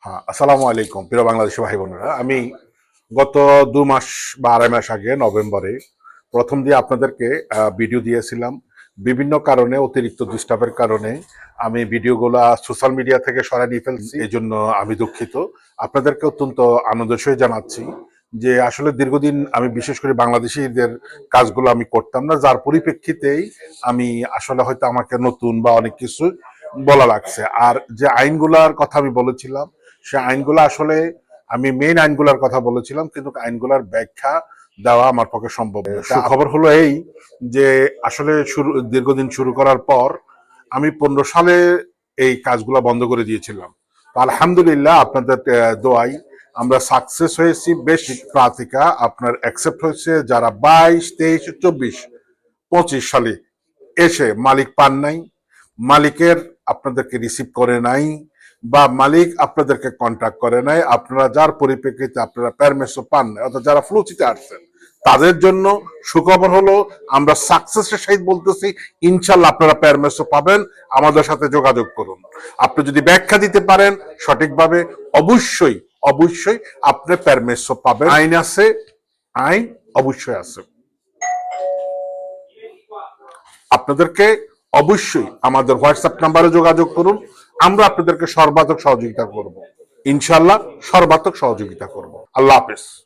হ্যাঁ, আসসালামু আলাইকুম প্রিয় বাংলাদেশি ভাই বোনেরা। আমি গত 2 মাস বা 2.5 মাস আগে নভেম্বরে প্রথম দিয়ে আপনাদেরকে ভিডিও দিয়েছিলাম। বিভিন্ন কারণে অতিরিক্ত ডিস্টার্বের কারণে আমি ভিডিওগুলো সোশ্যাল মিডিয়া থেকে সরাই নিয়ে ফেলছি, এই জন্য আমি দুঃখিত। আপনাদেরকে অত্যন্ত আনন্দের সহিত জানাচ্ছি যে আসলে দীর্ঘদিন আমি বিশেষ করে বাংলাদেশিদের কাজগুলো আমি করতাম না, যার পরিপ্রেক্ষিতেই আমি আসলে হয়তো আমাকে নতুন বা অনেক কিছু বলা লাগছে। আর যে আইনগুলার কথা আমি বলেছিলাম, সে আইনগুলো আসলে আমি মেইন আইনগুলোর কথা বলেছিলাম, কিন্তু আইনগুলোর ব্যাখ্যা দেওয়া আমার পক্ষে সম্ভব না। সুখবর হলো এই যে আসলে দীর্ঘদিন শুরু করার পর আমি 15 সালে এই কাজগুলো বন্ধ করে দিয়েছিলাম। তো আলহামদুলিল্লাহ আপনাদের দোয়াই আমরা সাকসেস হয়েছি। বেশ প্রার্থিকা আপনার অ্যাকসেপ্ট হয়েছে, যারা 22, 23, 24, 25 সালে এসে মালিক পান নাই, মালিকের আপনাদেরকে রিসিভ করে নাই, বা মালিক আপনাদেরকে কন্ট্যাক্ট করে নাই, আপনারা যার পরিপ্রেক্ষিতে আপনারা পারমিশন পান নাই, অর্থাৎ যারা ফ্লুচিতে আসছেন, তাদের জন্য সুখবর হলো আমরা সাকসেসের সহিত বলতেছি ইনশাল্লাহ আপনারা পারমিশন পাবেন। আমাদের সাথে যোগাযোগ করুন। আপনি যদি ব্যাখ্যা দিতে পারেন সঠিকভাবে, অবশ্যই অবশ্যই আপনি পারমিশন পাবেন। আইন আছে, আইন অবশ্যই আছে। আপনাদেরকে অবশ্যই আমাদের হোয়াটসঅ্যাপ নাম্বারে যোগাযোগ করুন। আমরা আপনাদেরকে সর্বাত্মক সহযোগিতা করব, ইনশাল্লাহ সর্বাত্মক সহযোগিতা করব। আল্লাহ হাফেজ।